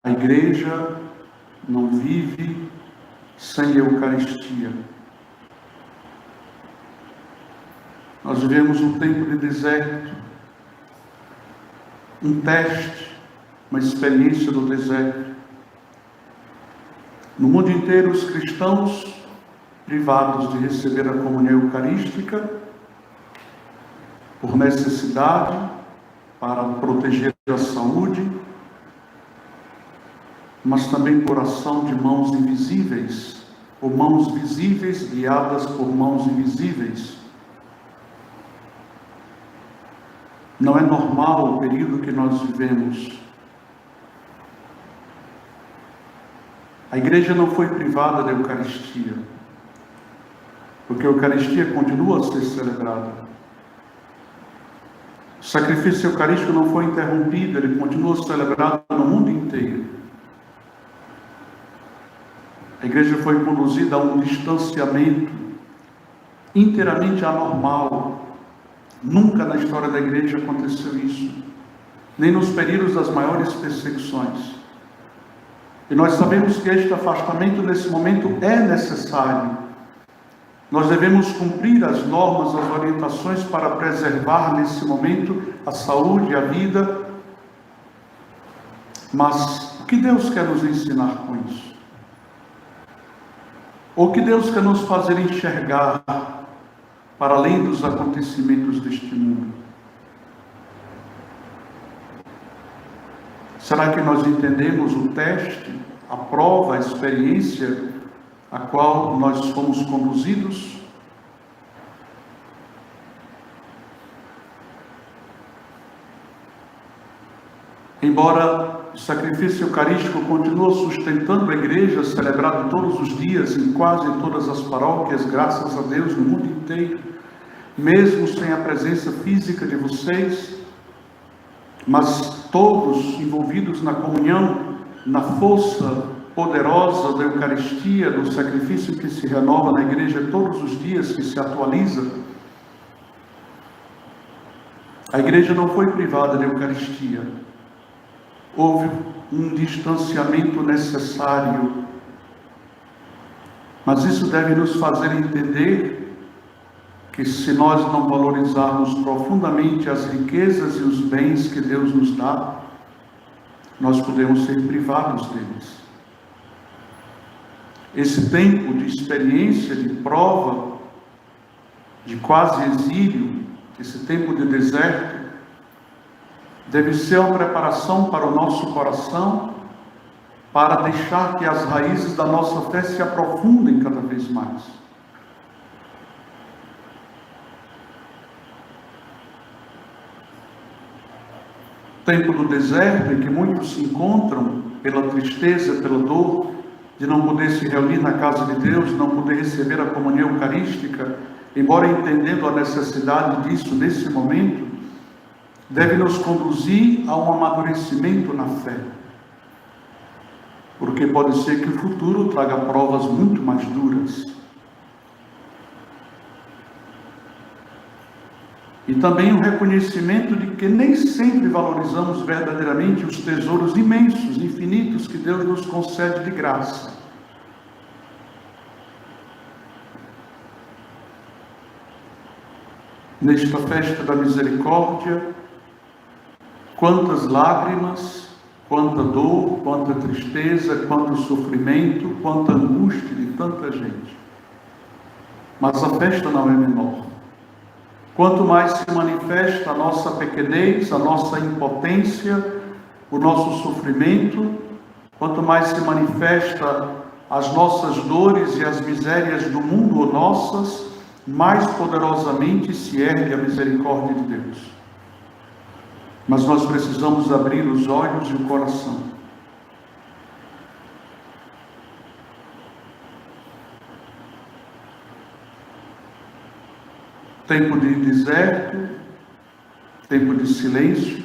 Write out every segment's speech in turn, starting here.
A igreja não vive sem Eucaristia. Nós vivemos um tempo de deserto, um teste, uma experiência do deserto. No mundo inteiro, os cristãos, privados de receber a comunhão eucarística, por necessidade, para proteger a saúde, mas também por ação de mãos invisíveis, ou mãos visíveis guiadas por mãos invisíveis. Não é normal o período que nós vivemos. A igreja não foi privada da Eucaristia, porque a Eucaristia continua a ser celebrada. O sacrifício eucarístico não foi interrompido, ele continua celebrado no mundo inteiro. A igreja foi conduzida a um distanciamento inteiramente anormal. Nunca na história da igreja aconteceu isso, nem nos períodos das maiores perseguições. E nós sabemos que este afastamento nesse momento é necessário. Nós devemos cumprir as normas, as orientações para preservar nesse momento a saúde e a vida. Mas o que Deus quer nos ensinar com isso? O que Deus quer nos fazer enxergar para além dos acontecimentos deste mundo? Será que nós entendemos o teste, a prova, a experiência a qual nós fomos conduzidos? Embora o sacrifício eucarístico continue sustentando a igreja, celebrado todos os dias, em quase todas as paróquias, graças a Deus, no mundo inteiro, mesmo sem a presença física de vocês, mas todos envolvidos na comunhão, na força poderosa da Eucaristia, do sacrifício que se renova na igreja todos os dias, que se atualiza. A igreja não foi privada da Eucaristia. Houve um distanciamento necessário, mas isso deve nos fazer entender que se nós não valorizarmos profundamente as riquezas e os bens que Deus nos dá, nós podemos ser privados deles. Esse tempo de experiência, de prova, de quase exílio, esse tempo de deserto, deve ser uma preparação para o nosso coração, para deixar que as raízes da nossa fé se aprofundem cada vez mais. Tempo do deserto em que muitos se encontram pela tristeza, pela dor de não poder se reunir na casa de Deus, não poder receber a comunhão eucarística, embora entendendo a necessidade disso nesse momento, deve nos conduzir a um amadurecimento na fé. Porque pode ser que o futuro traga provas muito mais duras. E também o reconhecimento de que nem sempre valorizamos verdadeiramente os tesouros imensos, infinitos, que Deus nos concede de graça. Nesta festa da misericórdia, quantas lágrimas, quanta dor, quanta tristeza, quanto sofrimento, quanta angústia de tanta gente. Mas a festa não é menor. Quanto mais se manifesta a nossa pequenez, a nossa impotência, o nosso sofrimento, quanto mais se manifesta as nossas dores e as misérias do mundo ou nossas, mais poderosamente se ergue a misericórdia de Deus. Mas nós precisamos abrir os olhos e o coração. Tempo de deserto, tempo de silêncio.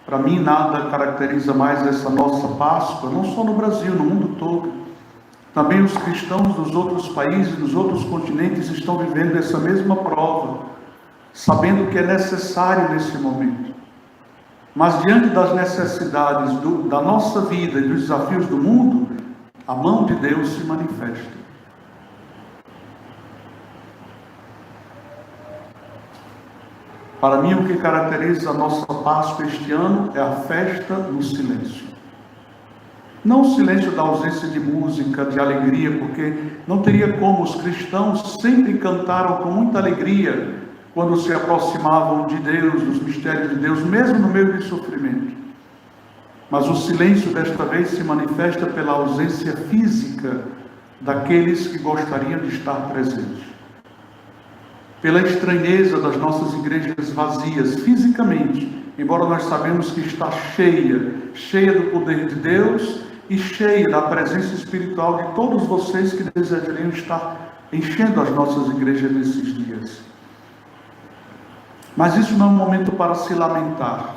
Para mim, nada caracteriza mais essa nossa Páscoa, não só no Brasil, no mundo todo. Também os cristãos dos outros países, dos outros continentes, estão vivendo essa mesma prova, sabendo que é necessário nesse momento. Mas diante das necessidades da nossa vida e dos desafios do mundo, a mão de Deus se manifesta. Para mim, o que caracteriza a nossa Páscoa este ano é a festa no silêncio. Não o silêncio da ausência de música, de alegria, porque não teria como. Os cristãos sempre cantaram com muita alegria quando se aproximavam de Deus, dos mistérios de Deus, mesmo no meio de sofrimento. Mas o silêncio desta vez se manifesta pela ausência física daqueles que gostariam de estar presentes. Pela estranheza das nossas igrejas vazias fisicamente, embora nós sabemos que está cheia do poder de Deus e cheia da presença espiritual de todos vocês que desejariam estar enchendo as nossas igrejas nesses dias. Mas isso não é um momento para se lamentar,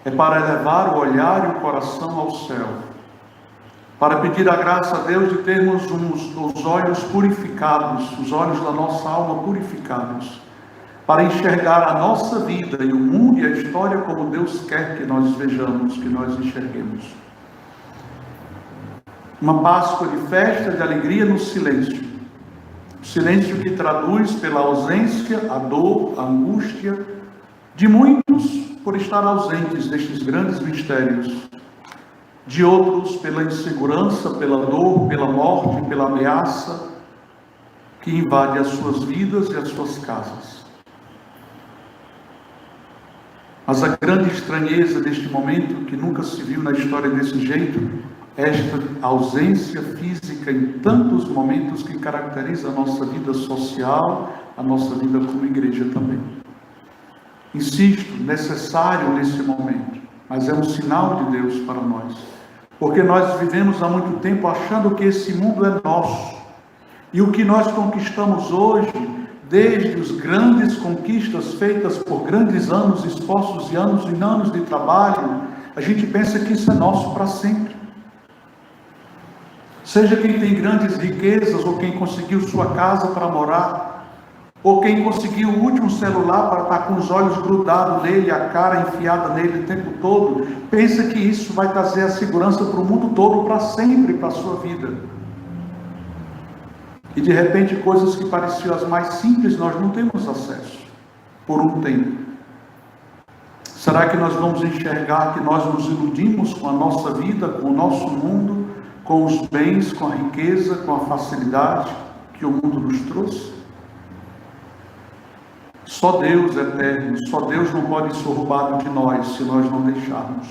é para elevar o olhar e o coração ao céu, para pedir a graça a Deus de termos os olhos purificados, os olhos da nossa alma purificados, para enxergar a nossa vida e o mundo e a história como Deus quer que nós vejamos, que nós enxerguemos. Uma Páscoa de festa, de alegria no silêncio. O silêncio que traduz pela ausência, a dor, a angústia de muitos por estar ausentes destes grandes mistérios, de outros pela insegurança, pela dor, pela morte, pela ameaça que invade as suas vidas e as suas casas. Mas a grande estranheza deste momento, que nunca se viu na história desse jeito, é esta ausência física em tantos momentos que caracteriza a nossa vida social, a nossa vida como igreja também. Insisto, necessário nesse momento, mas é um sinal de Deus para nós. Porque nós vivemos há muito tempo achando que esse mundo é nosso. E o que nós conquistamos hoje, desde as grandes conquistas feitas por grandes anos, esforços e anos de trabalho, a gente pensa que isso é nosso para sempre. Seja quem tem grandes riquezas, ou quem conseguiu sua casa para morar, ou quem conseguiu o último celular para estar com os olhos grudados nele, a cara enfiada nele o tempo todo, pensa que isso vai trazer a segurança para o mundo todo, para sempre, para a sua vida. E de repente coisas que pareciam as mais simples, nós não temos acesso, por um tempo. Será que nós vamos enxergar que nós nos iludimos com a nossa vida, com o nosso mundo, com os bens, com a riqueza, com a facilidade que o mundo nos trouxe? Só Deus é eterno, só Deus não pode ser roubado de nós, se nós não deixarmos.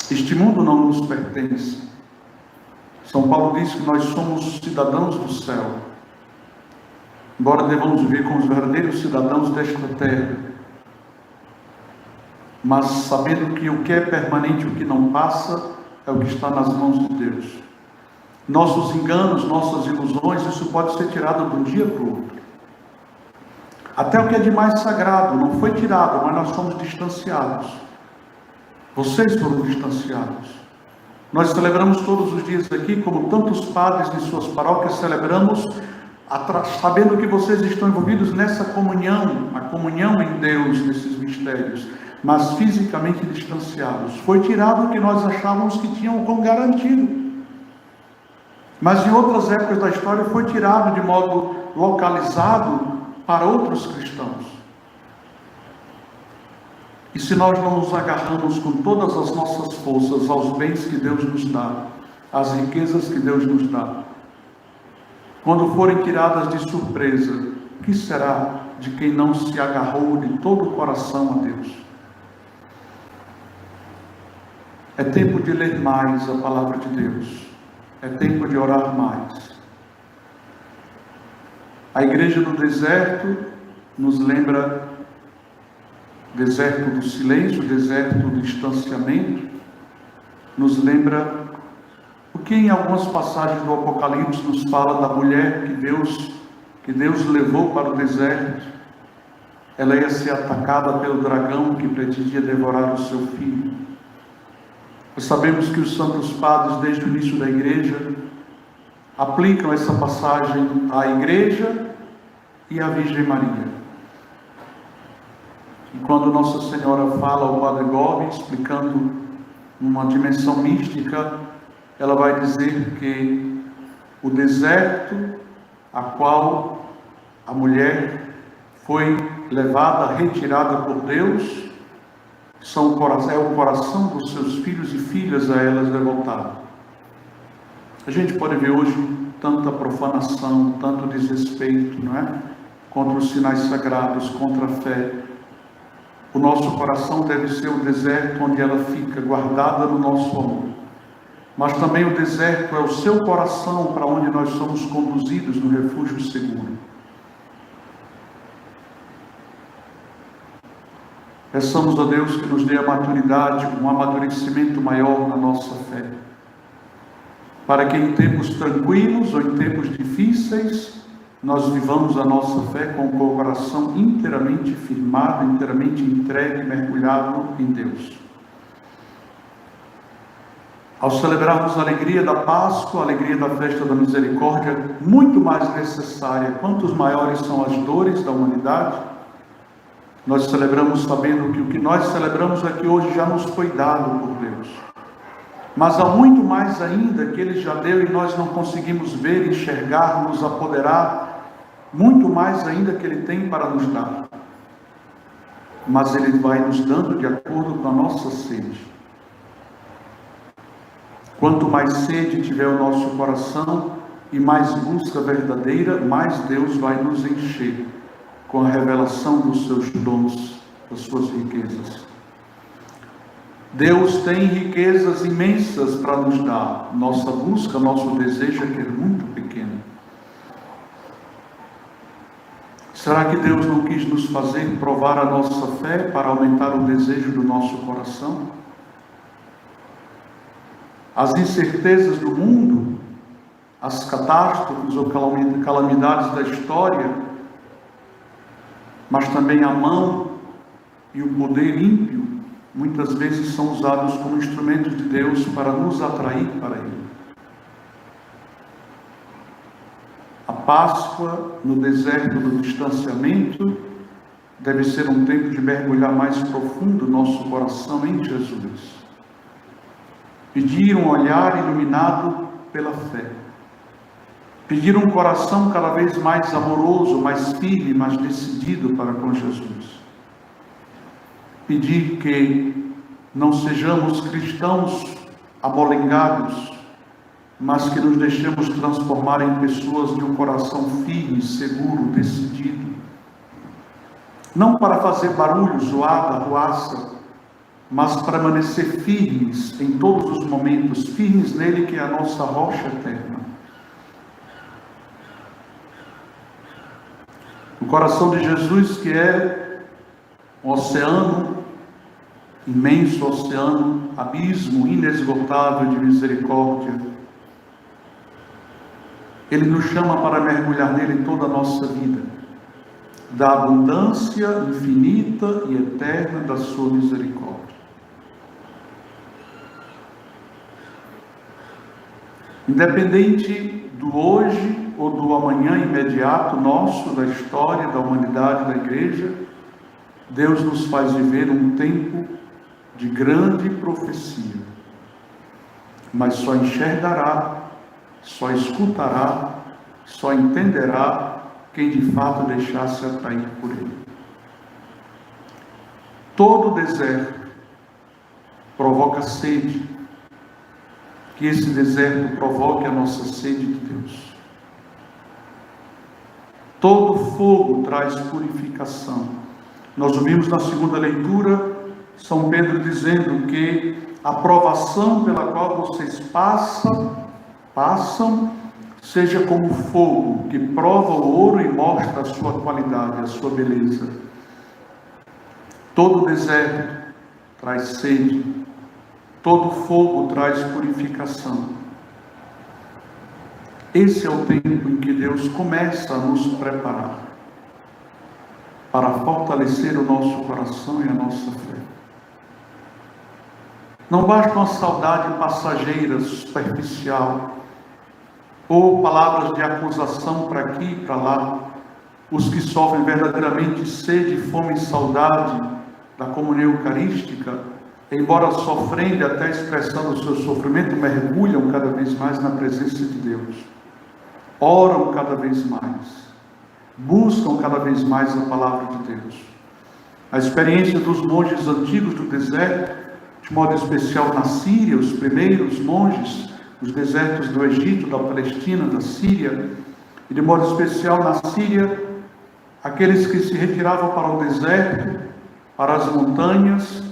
Este mundo não nos pertence. São Paulo diz que nós somos cidadãos do céu, embora devamos viver como os verdadeiros cidadãos desta terra, mas sabendo que o que é permanente, o que não passa, é o que está nas mãos de Deus. Nossos enganos, nossas ilusões, isso pode ser tirado de um dia para o outro. Até o que é de mais sagrado não foi tirado, mas nós somos distanciados. Vocês foram distanciados. Nós celebramos todos os dias aqui, como tantos padres de suas paróquias celebramos, sabendo que vocês estão envolvidos nessa comunhão, a comunhão em Deus, nesses mistérios, mas fisicamente distanciados. Foi tirado o que nós achávamos que tinham como garantido. Mas em outras épocas da história foi tirado de modo localizado para outros cristãos. E se nós não nos agarramos com todas as nossas forças aos bens que Deus nos dá, às riquezas que Deus nos dá, quando forem tiradas de surpresa, o que será de quem não se agarrou de todo o coração a Deus? É tempo de ler mais a palavra de Deus. É tempo de orar mais. A igreja do deserto nos lembra deserto do silêncio, deserto do distanciamento, nos lembra o que em algumas passagens do Apocalipse nos fala da mulher que Deus levou para o deserto. Ela ia ser atacada pelo dragão que pretendia devorar o seu filho. Nós sabemos que os santos padres, desde o início da igreja, aplicam essa passagem à igreja e à Virgem Maria. E quando Nossa Senhora fala ao Padre Gobi, explicando uma dimensão mística, ela vai dizer que o deserto a qual a mulher foi levada, retirada por Deus, é o coração dos seus filhos e filhas a elas devotaram. A gente pode ver hoje tanta profanação, tanto desrespeito, não é? Contra os sinais sagrados, contra a fé. O nosso coração deve ser o deserto onde ela fica guardada no nosso amor. Mas também o deserto é o seu coração para onde nós somos conduzidos no refúgio seguro. Peçamos a Deus que nos dê a maturidade, um amadurecimento maior na nossa fé, para que em tempos tranquilos ou em tempos difíceis, nós vivamos a nossa fé com o coração inteiramente firmado, inteiramente entregue, mergulhado em Deus. Ao celebrarmos a alegria da Páscoa, a alegria da festa da misericórdia, muito mais necessária, quantos maiores são as dores da humanidade, nós celebramos sabendo que o que nós celebramos aqui hoje já nos foi dado por Deus. Mas há muito mais ainda que Ele já deu e nós não conseguimos ver, enxergar, nos apoderar, muito mais ainda que Ele tem para nos dar. Mas Ele vai nos dando de acordo com a nossa sede. Quanto mais sede tiver o nosso coração e mais busca verdadeira, mais Deus vai nos encher com a revelação dos seus dons, das suas riquezas. Deus tem riquezas imensas para nos dar. Nossa busca, nosso desejo é que é muito pequeno. Será que Deus não quis nos fazer provar a nossa fé para aumentar o desejo do nosso coração? As incertezas do mundo, as catástrofes ou calamidades da história, mas também a mão e o poder ímpio, muitas vezes são usados como instrumentos de Deus para nos atrair para Ele. A Páscoa, no deserto do distanciamento, deve ser um tempo de mergulhar mais profundo nosso coração em Jesus. Pedir um olhar iluminado pela fé. Pedir um coração cada vez mais amoroso, mais firme, mais decidido para com Jesus. Pedir que não sejamos cristãos abolengados, mas que nos deixemos transformar em pessoas de um coração firme, seguro, decidido. Não para fazer barulho, zoada, ruaça, mas para permanecer firmes em todos os momentos, firmes nele que é a nossa rocha eterna. O coração de Jesus, que é um oceano, imenso oceano, abismo inesgotável de misericórdia, Ele nos chama para mergulhar nele toda a nossa vida, da abundância infinita e eterna da sua misericórdia. Independente do hoje ou do amanhã imediato nosso, da história, da humanidade, da igreja, Deus nos faz viver um tempo de grande profecia. Mas só enxergará, só escutará, só entenderá quem de fato deixar-se atrair por Ele. Todo deserto provoca sede. Que esse deserto provoque a nossa sede de Deus. Todo fogo traz purificação. Nós ouvimos na segunda leitura São Pedro dizendo que a provação pela qual vocês passam, seja como fogo que prova o ouro e mostra a sua qualidade, a sua beleza. Todo deserto traz sede. Todo fogo traz purificação. Esse é o tempo em que Deus começa a nos preparar para fortalecer o nosso coração e a nossa fé. Não basta uma saudade passageira, superficial, ou palavras de acusação para aqui e para lá. Os que sofrem verdadeiramente sede, fome e saudade da comunhão eucarística, embora sofrendo até expressando o seu sofrimento, mergulham cada vez mais na presença de Deus, oram cada vez mais, buscam cada vez mais a palavra de Deus. A experiência dos monges antigos do deserto, de modo especial na Síria, os primeiros monges dos desertos do Egito, da Palestina, da Síria, e de modo especial na Síria, aqueles que se retiravam para o deserto, para as montanhas,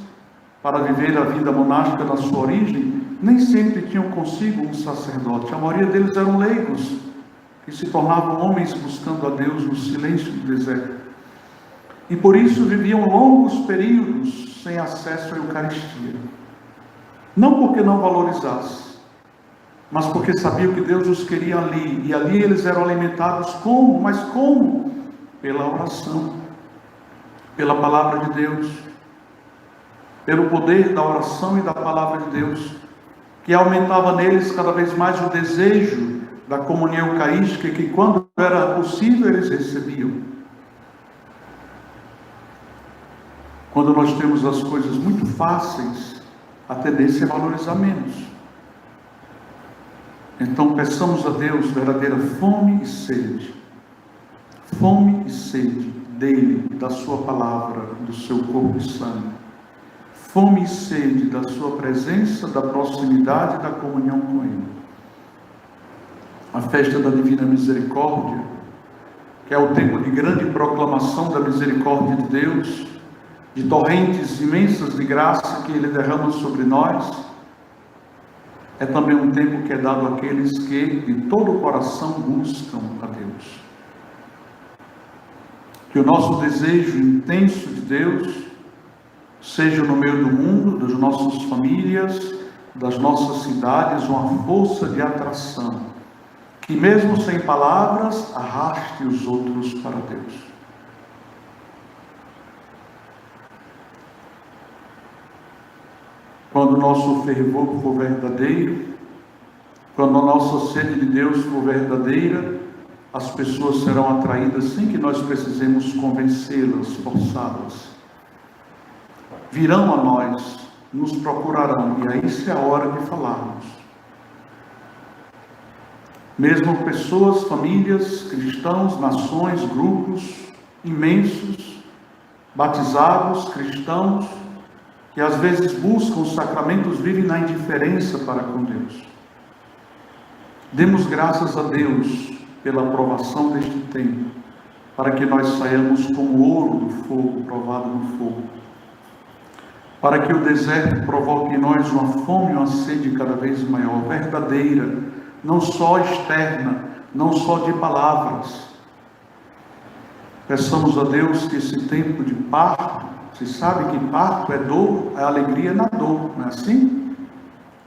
para viver a vida monástica na sua origem, nem sempre tinham consigo um sacerdote. A maioria deles eram leigos, que se tornavam homens buscando a Deus no silêncio do deserto. E por isso viviam longos períodos sem acesso à Eucaristia. Não porque não valorizasse, mas porque sabiam que Deus os queria ali. E ali eles eram alimentados como? Mas como? Pela oração, pela palavra de Deus, pelo poder da oração e da palavra de Deus, que aumentava neles cada vez mais o desejo da comunhão eucarística, que quando era possível eles recebiam. Quando nós temos as coisas muito fáceis, a tendência é valorizar menos. Então peçamos a Deus verdadeira fome e sede dele, da sua palavra, do seu corpo e sangue, fome e sede da sua presença, da proximidade e da comunhão com ele. A festa da Divina Misericórdia, que é o tempo de grande proclamação da misericórdia de Deus, de torrentes imensas de graça que ele derrama sobre nós, é também um tempo que é dado àqueles que de todo o coração buscam a Deus. Que o nosso desejo intenso de Deus seja no meio do mundo, das nossas famílias, das nossas cidades, uma força de atração, que mesmo sem palavras, arraste os outros para Deus. Quando o nosso fervor for verdadeiro, quando a nossa sede de Deus for verdadeira, as pessoas serão atraídas sem que nós precisemos convencê-las, forçá-las. Virão a nós, nos procurarão, e aí é a hora de falarmos. Mesmo pessoas, famílias, cristãos, nações, grupos imensos, batizados, cristãos, que às vezes buscam os sacramentos, vivem na indiferença para com Deus. Demos graças a Deus pela aprovação deste tempo, para que nós saiamos como ouro do fogo, provado no fogo. Para que o deserto provoque em nós uma fome e uma sede cada vez maior, verdadeira, não só externa, não só de palavras. Peçamos a Deus que esse tempo de parto, você sabe que parto é dor, é alegria na dor, não é assim?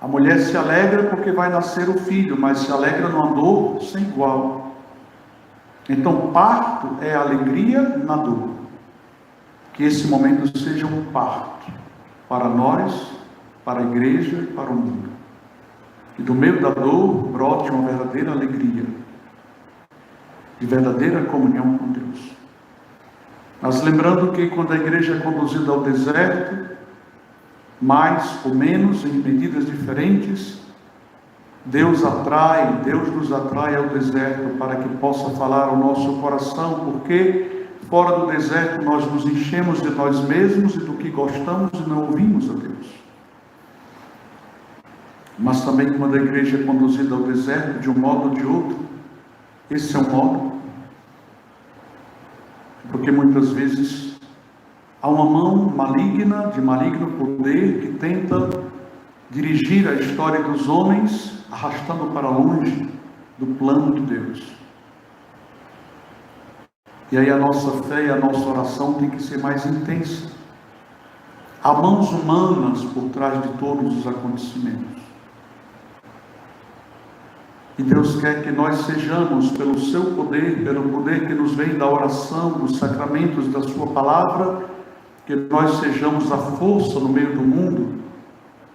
A mulher se alegra porque vai nascer o filho, mas se alegra numa dor sem igual. Então parto é alegria na dor. Que esse momento seja um parto para nós, para a igreja e para o mundo. E do meio da dor brote uma verdadeira alegria, de verdadeira comunhão com Deus. Mas lembrando que quando a igreja é conduzida ao deserto, mais ou menos, em medidas diferentes, Deus nos atrai ao deserto para que possa falar ao nosso coração, porque fora do deserto nós nos enchemos de nós mesmos e do que gostamos e não ouvimos a Deus. Mas também quando a igreja é conduzida ao deserto de um modo ou de outro, esse é um modo, porque muitas vezes há uma mão maligna, de maligno poder, que tenta dirigir a história dos homens, arrastando para longe do plano de Deus. E aí a nossa fé e a nossa oração tem que ser mais intensa. Há mãos humanas por trás de todos os acontecimentos. E Deus quer que nós sejamos, pelo seu poder, pelo poder que nos vem da oração, dos sacramentos, da sua palavra, que nós sejamos a força no meio do mundo,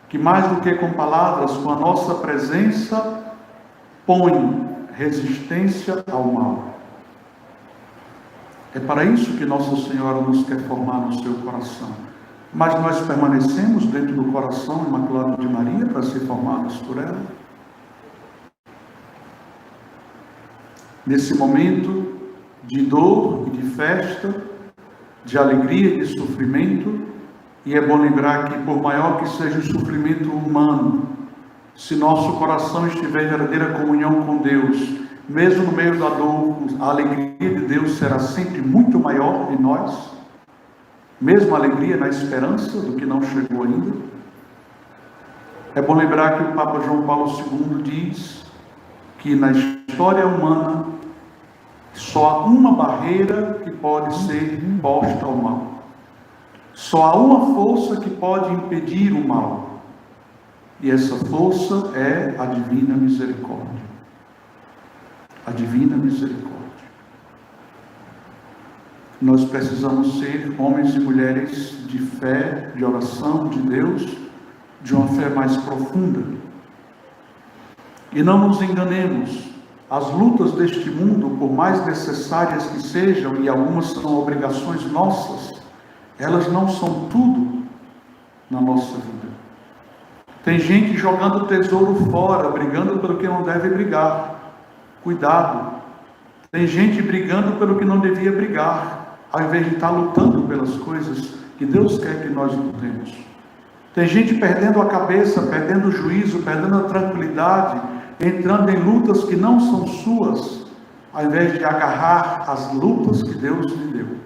que mais do que com palavras, com a nossa presença, põe resistência ao mal. É para isso que Nossa Senhora nos quer formar no seu coração. mas nós permanecemos dentro do coração imaculado de Maria para ser formados por ela. Nesse momento de dor e de festa, de alegria e de sofrimento, e é bom lembrar que, por maior que seja o sofrimento humano, se nosso coração estiver em verdadeira comunhão com Deus, mesmo no meio da dor, a alegria de Deus será sempre muito maior em nós, mesmo a alegria na esperança do que não chegou ainda. É bom lembrar que o Papa João Paulo II diz que na história humana só há uma barreira que pode ser imposta ao mal. Só há uma força que pode impedir o mal. E essa força é a divina misericórdia. A divina misericórdia. Nós precisamos ser homens e mulheres de fé, de oração, de Deus, de uma fé mais profunda. E não nos enganemos, as lutas deste mundo, por mais necessárias que sejam, e algumas são obrigações nossas, elas não são tudo na nossa vida. Tem gente jogando tesouro fora, brigando pelo que não deve brigar. Cuidado. Tem gente brigando pelo que não devia brigar, ao invés de estar lutando pelas coisas que Deus quer que nós lutemos. Tem gente perdendo a cabeça, perdendo o juízo, perdendo a tranquilidade, entrando em lutas que não são suas, ao invés de agarrar as lutas que Deus lhe deu.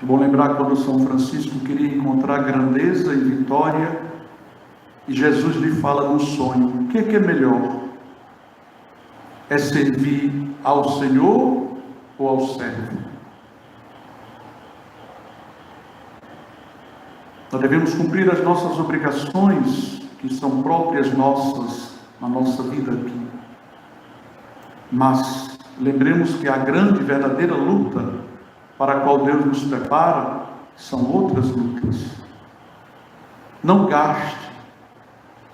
É bom lembrar quando São Francisco queria encontrar grandeza e vitória, e Jesus lhe fala num sonho: o que é melhor? É servir ao Senhor ou ao servo? Nós devemos cumprir as nossas obrigações, que são próprias nossas, na nossa vida aqui. Mas lembremos que a grande e verdadeira luta para a qual Deus nos prepara são outras lutas. Não gaste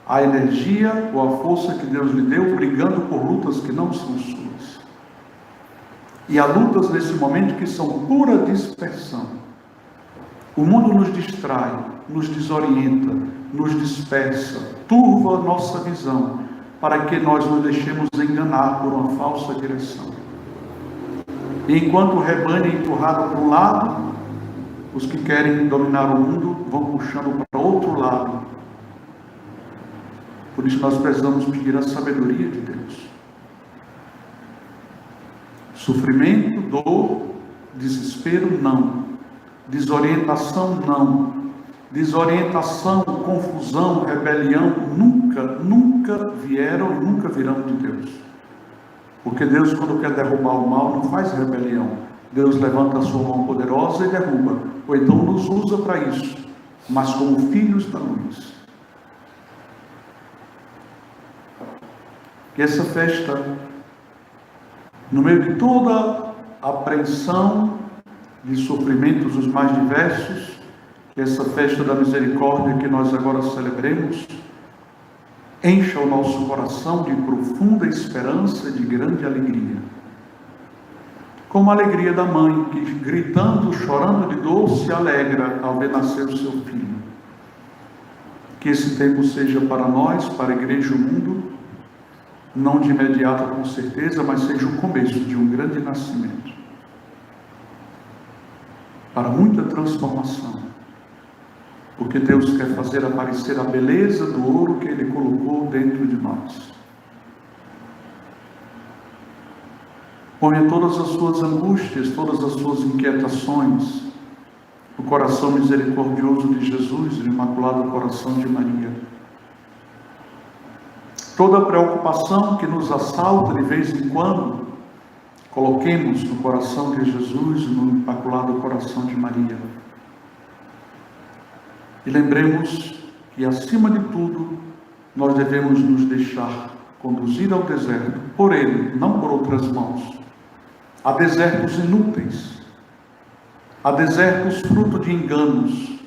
a energia ou a força que Deus lhe deu brigando por lutas que não são suas. E há lutas nesse momento que são pura dispersão. O mundo nos distrai, nos desorienta, nos dispersa, turva a nossa visão, para que nós nos deixemos enganar por uma falsa direção. E enquanto o rebanho é empurrado para um lado, os que querem dominar o mundo vão puxando para outro lado. Por isso nós precisamos pedir a sabedoria de Deus. Sofrimento, dor, desespero, não. Desorientação, não. Desorientação, confusão, rebelião, nunca vieram e nunca virão de Deus. Porque Deus, quando quer derrubar o mal, não faz rebelião. Deus levanta a sua mão poderosa e derruba. Ou então nos usa para isso, mas como filhos da luz. Que essa festa, no meio de toda a apreensão de sofrimentos os mais diversos, que essa festa da misericórdia que nós agora celebremos, encha o nosso coração de profunda esperança e de grande alegria. Como a alegria da mãe, que gritando, chorando de dor, se alegra ao ver nascer o seu filho. Que esse tempo seja para nós, para a igreja e o mundo, não de imediato com certeza, mas seja o começo de um grande nascimento. Para muita transformação. Porque Deus quer fazer aparecer a beleza do ouro que Ele colocou dentro de nós. Ponha todas as suas angústias, todas as suas inquietações no coração misericordioso de Jesus, no Imaculado Coração de Maria. Toda preocupação que nos assalta de vez em quando, coloquemos no coração de Jesus, no Imaculado Coração de Maria. E lembremos que, acima de tudo, nós devemos nos deixar conduzir ao deserto por Ele, não por outras mãos. Há desertos inúteis, há desertos fruto de enganos.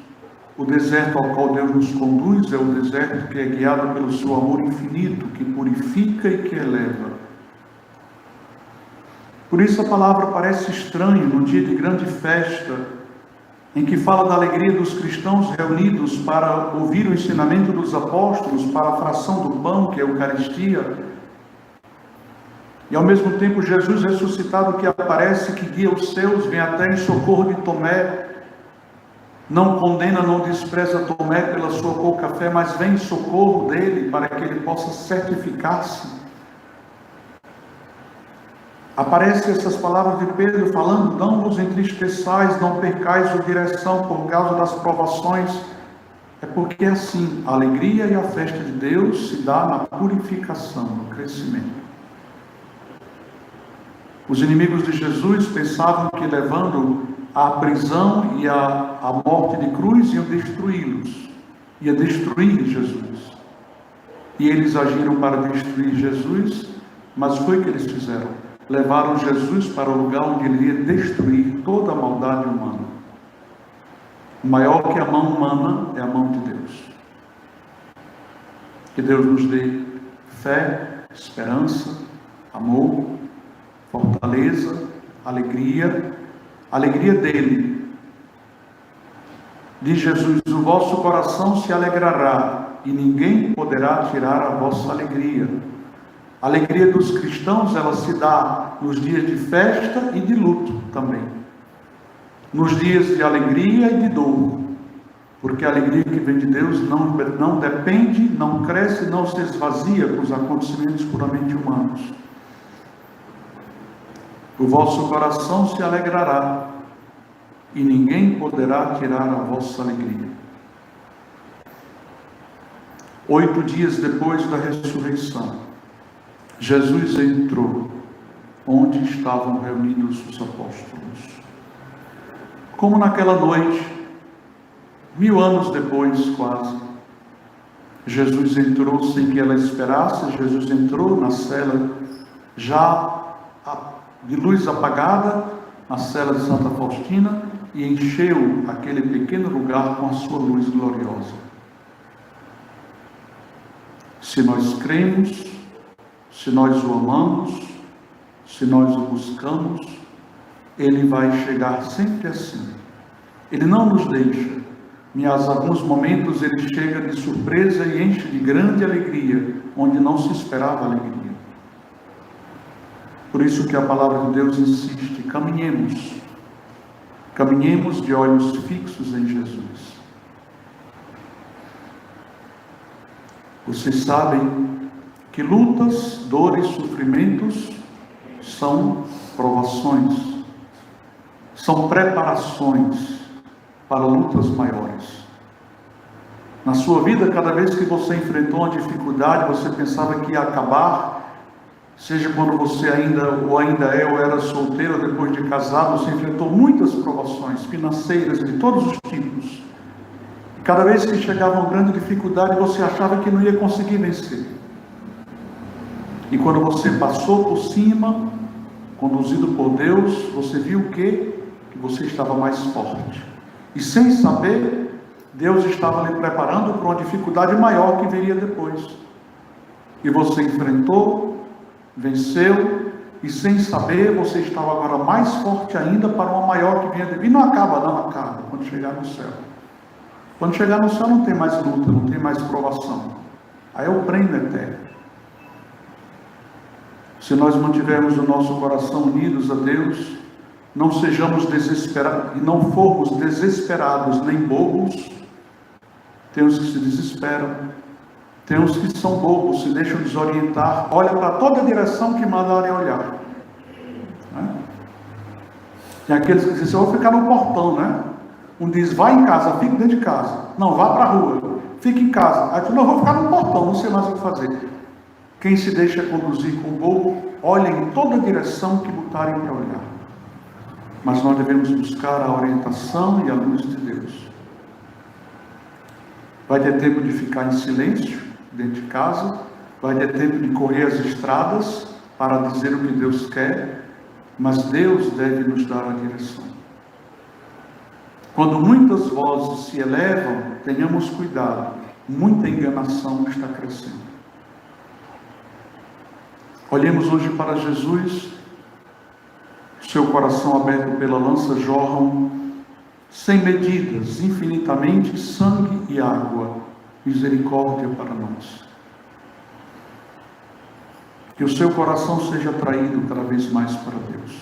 O deserto ao qual Deus nos conduz é o deserto que é guiado pelo seu amor infinito, que purifica e que eleva. Por isso a palavra parece estranha, num dia de grande festa, em que fala da alegria dos cristãos reunidos para ouvir o ensinamento dos apóstolos, para a fração do pão, que é a Eucaristia, e ao mesmo tempo Jesus ressuscitado que aparece, que guia os seus, vem até em socorro de Tomé, não condena, não despreza Tomé pela sua pouca fé, mas vem em socorro dele para que ele possa certificar-se. Aparecem essas palavras de Pedro falando: não vos entristeçais, não percais a direção por causa das provações. É porque assim, a alegria e a festa de Deus se dá na purificação, no crescimento. Os inimigos de Jesus pensavam que levando a prisão e a morte de cruz iam destruí-los, ia destruir Jesus. E eles agiram para destruir Jesus, mas foi o que eles fizeram. Levaram Jesus para o lugar onde ele ia destruir toda a maldade humana. Maior que a mão humana é a mão de Deus. Que Deus nos dê fé, esperança, amor, fortaleza, alegria dele. Diz Jesus: o vosso coração se alegrará e ninguém poderá tirar a vossa alegria. A alegria dos cristãos, ela se dá nos dias de festa e de luto também. Nos dias de alegria e de dor. Porque a alegria que vem de Deus não depende, não cresce, não se esvazia com os acontecimentos puramente humanos. O vosso coração se alegrará e ninguém poderá tirar a vossa alegria. 8 dias depois da ressurreição, Jesus entrou onde estavam reunidos os apóstolos. Como naquela noite, 1000 anos depois quase, Jesus entrou sem que ela esperasse. Jesus entrou na cela já de luz apagada, na cela de Santa Faustina, e encheu aquele pequeno lugar com a sua luz gloriosa. Se nós cremos, se nós o amamos, se nós o buscamos, ele vai chegar sempre assim. Ele não nos deixa, mas em alguns momentos ele chega de surpresa e enche de grande alegria, onde não se esperava alegria. Por isso que a palavra de Deus insiste: caminhemos de olhos fixos em Jesus. Vocês sabem que lutas, dores, sofrimentos são provações, são preparações para lutas maiores. Na sua vida, cada vez que você enfrentou uma dificuldade, você pensava que ia acabar, seja quando você ainda é ou era solteiro, ou depois de casado, você enfrentou muitas provações financeiras de todos os tipos. Cada vez que chegava uma grande dificuldade, você achava que não ia conseguir vencer. E quando você passou por cima, conduzido por Deus, você viu que você estava mais forte. E sem saber, Deus estava lhe preparando para uma dificuldade maior que viria depois. E você enfrentou, venceu, e sem saber, você estava agora mais forte ainda para uma maior que vinha depois. E não acaba, quando chegar no céu. Quando chegar no céu não tem mais luta, não tem mais provação. Aí é o prêmio eterno. Se nós mantivermos o nosso coração unidos a Deus, não sejamos desesperados, e não formos desesperados nem bobos. Tem uns que se desesperam, tem uns que são bobos, se deixam desorientar, olha para toda a direção que mandarem olhar. Né? Tem aqueles que dizem: eu vou ficar no portão, né? Um diz: vai em casa, fique dentro de casa. Não, vá para a rua, fique em casa. Aí tu: não, eu vou ficar no portão, não sei mais o que fazer. Quem se deixa conduzir com o bobo, olha em toda a direção que botarem para olhar. Mas nós devemos buscar a orientação e a luz de Deus. Vai ter tempo de ficar em silêncio dentro de casa, vai ter tempo de correr as estradas para dizer o que Deus quer, mas Deus deve nos dar a direção. Quando muitas vozes se elevam, tenhamos cuidado, muita enganação está crescendo. Olhemos hoje para Jesus, seu coração aberto pela lança jorram sem medidas, infinitamente sangue e água, misericórdia para nós. Que o seu coração seja atraído cada vez mais para Deus.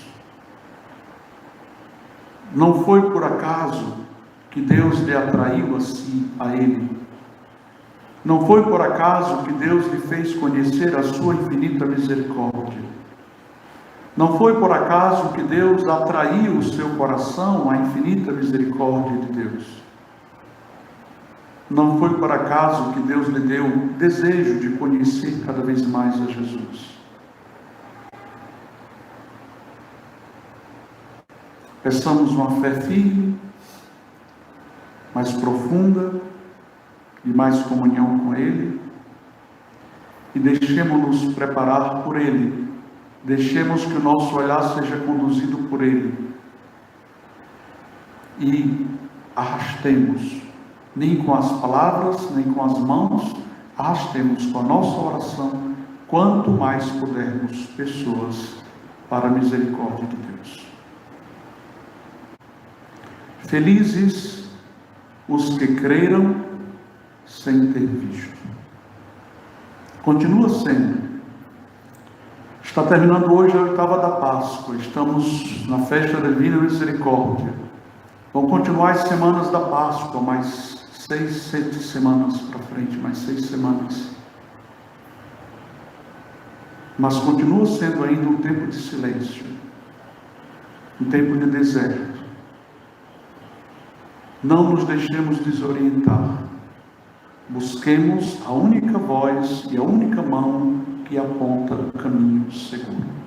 Não foi por acaso que Deus lhe atraiu assim a Ele. Não foi por acaso que Deus lhe fez conhecer a sua infinita misericórdia. Não foi por acaso que Deus atraiu o seu coração à infinita misericórdia de Deus. Não foi por acaso que Deus lhe deu o desejo de conhecer cada vez mais a Jesus. Peçamos uma fé firme, mais profunda e mais comunhão com Ele, e deixemos-nos preparar por Ele. Deixemos que o nosso olhar seja conduzido por Ele e arrastemos, nem com as palavras, nem com as mãos, arrastemos com a nossa oração, quanto mais pudermos, pessoas para a misericórdia de Deus. Felizes os que creram sem ter visto. Continua sendo. Está terminando hoje a 8ª da Páscoa. Estamos na festa da Divina Misericórdia. Vão continuar as semanas da Páscoa, mais 6, 7 semanas para frente, mais 6 semanas. Mas continua sendo ainda um tempo de silêncio, um tempo de deserto. Não nos deixemos desorientar. Busquemos a única voz e a única mão que aponta o caminho seguro.